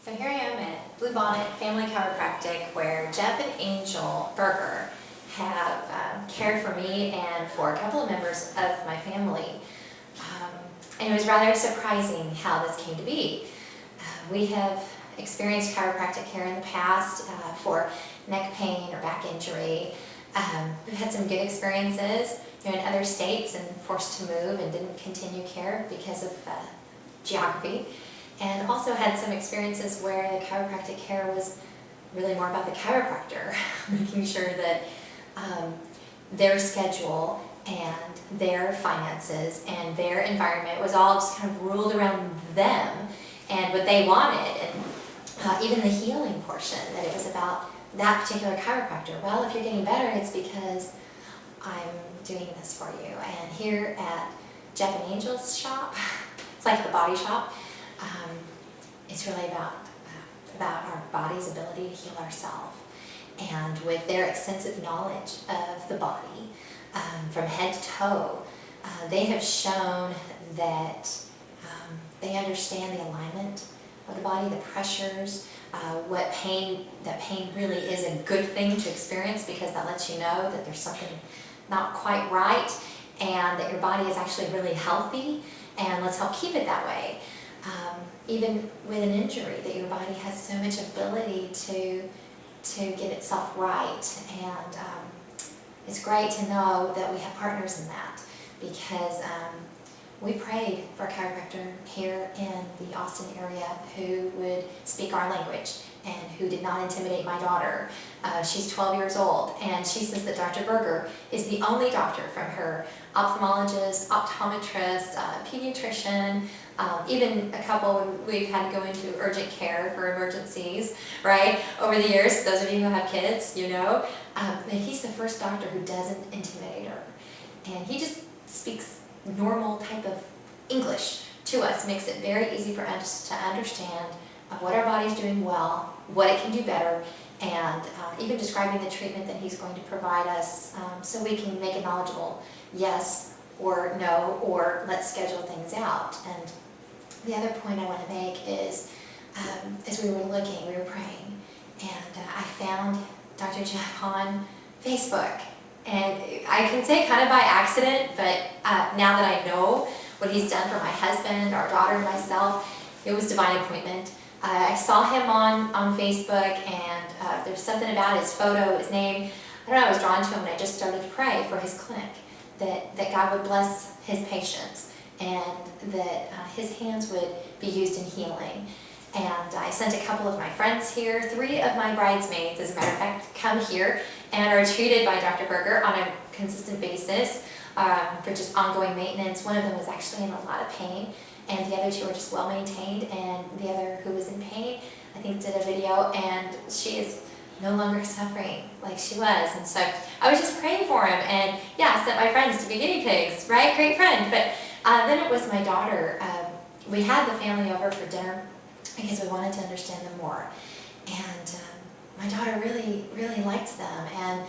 So here I am at Blue Bonnet Family Chiropractic, where Jeff and Angel Berger have cared for me and for a couple of members of my family. And it was rather surprising how this came to be. We have experienced chiropractic care in the past for neck pain or back injury. We've had some good experiences in other states and forced to move and didn't continue care because of geography. And also had some experiences where the chiropractic care was really more about the chiropractor, making sure that their schedule and their finances and their environment was all just kind of ruled around them and what they wanted, and even the healing portion, that it was about that particular chiropractor. Well, if you're getting better, it's because I'm doing this for you. And here at Jeff and Angel's shop, it's like the body shop. It's really about our body's ability to heal ourselves. And with their extensive knowledge of the body, from head to toe, they have shown that they understand the alignment of the body, the pressures, that pain really is a good thing to experience, because that lets you know that there's something not quite right and that your body is actually really healthy, and let's help keep it that way. Even with an injury, that your body has so much ability to get itself right, and it's great to know that we have partners in that, because we prayed for a chiropractor here in the Austin area who would speak our language and who did not intimidate my daughter. She's 12 years old, and she says that Dr. Berger is the only doctor, from her ophthalmologist, optometrist, pediatrician, even a couple we've had to go into urgent care for emergencies, right? Over the years, those of you who have kids, you know, that he's the first doctor who doesn't intimidate her. And he just speaks normal type of English to us, makes it very easy for us to understand what our body's doing well, what it can do better, and even describing the treatment that he's going to provide us, so we can make a knowledgeable yes or no, or let's schedule things out. And the other point I want to make is, as we were looking, we were praying, and I found Dr. Jeff on Facebook. And I can say kind of by accident, but now that I know what he's done for my husband, our daughter, and myself, it was divine appointment. I saw him on Facebook, and there's something about his photo, his name. I don't know, I was drawn to him, and I just started to pray for his clinic, that God would bless his patients, and that his hands would be used in healing. And I sent a couple of my friends here. 3 of my bridesmaids, as a matter of fact, come here and are treated by Dr. Berger on a consistent basis for just ongoing maintenance. One of them was actually in a lot of pain, and the other 2 are just well maintained, and the other, who was in pain, I think did a video, and she is no longer suffering like she was. And so I was just praying for him, and yeah, I sent my friends to be guinea pigs, right? Great friend. But then it was my daughter. We had the family over for dinner because we wanted to understand them more. And my daughter really, really liked them, and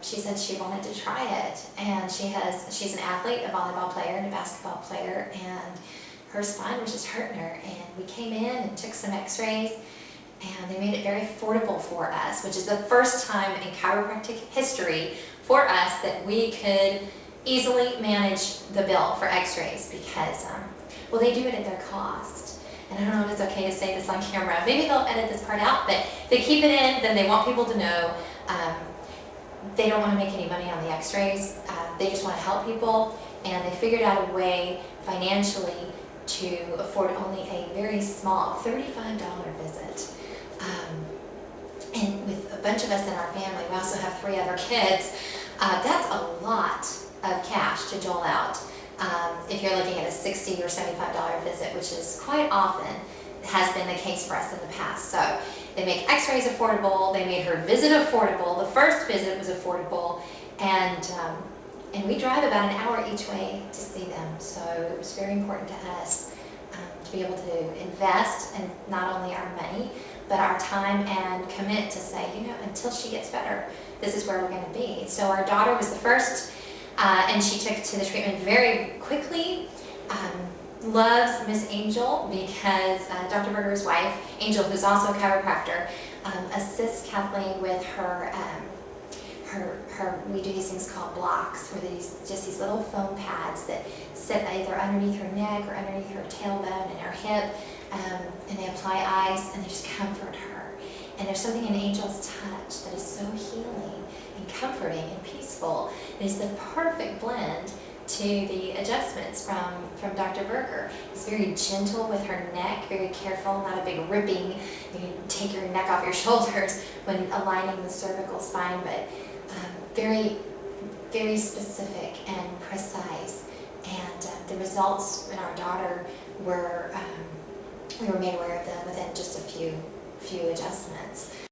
she said she wanted to try it. And she's an athlete, a volleyball player and a basketball player, and her spine was just hurting her. And we came in and took some x-rays, and they made it very affordable for us, which is the first time in chiropractic history for us that we could easily manage the bill for x-rays, because, well, they do it at their cost. And I don't know if it's okay to say this on camera. Maybe they'll edit this part out, but they keep it in, then they want people to know. They don't want to make any money on the x-rays. They just want to help people, and they figured out a way financially to afford only a very small $35 visit. And with a bunch of us in our family, we also have 3 other kids, that's a lot of cash to dole out. If you're looking at a $60 or $75 visit, which is quite often has been the case for us in the past. So they make x-rays affordable, they made her visit affordable, the first visit was affordable, and we drive about an hour each way to see them. So it was very important to us to be able to invest in not only our money, but our time, and commit to say, you know, until she gets better, this is where we're going to be. So our daughter was the first, and she took to the treatment very quickly. loves Miss Angel because Dr. Berger's wife, Angel, who's also a chiropractor, assists Kathleen with we do these things called blocks, where just these little foam pads that sit either underneath her neck or underneath her tailbone and her hip, and they apply ice and they just comfort her. And there's something in Angel's touch that is so healing and comforting and peaceful. It is the perfect blend to the adjustments from Dr. Berger. He's very gentle with her neck, very careful, not a big ripping, you take your neck off your shoulders when aligning the cervical spine, but very, very specific and precise. And the results in our daughter were, we were made aware of them within just a few adjustments.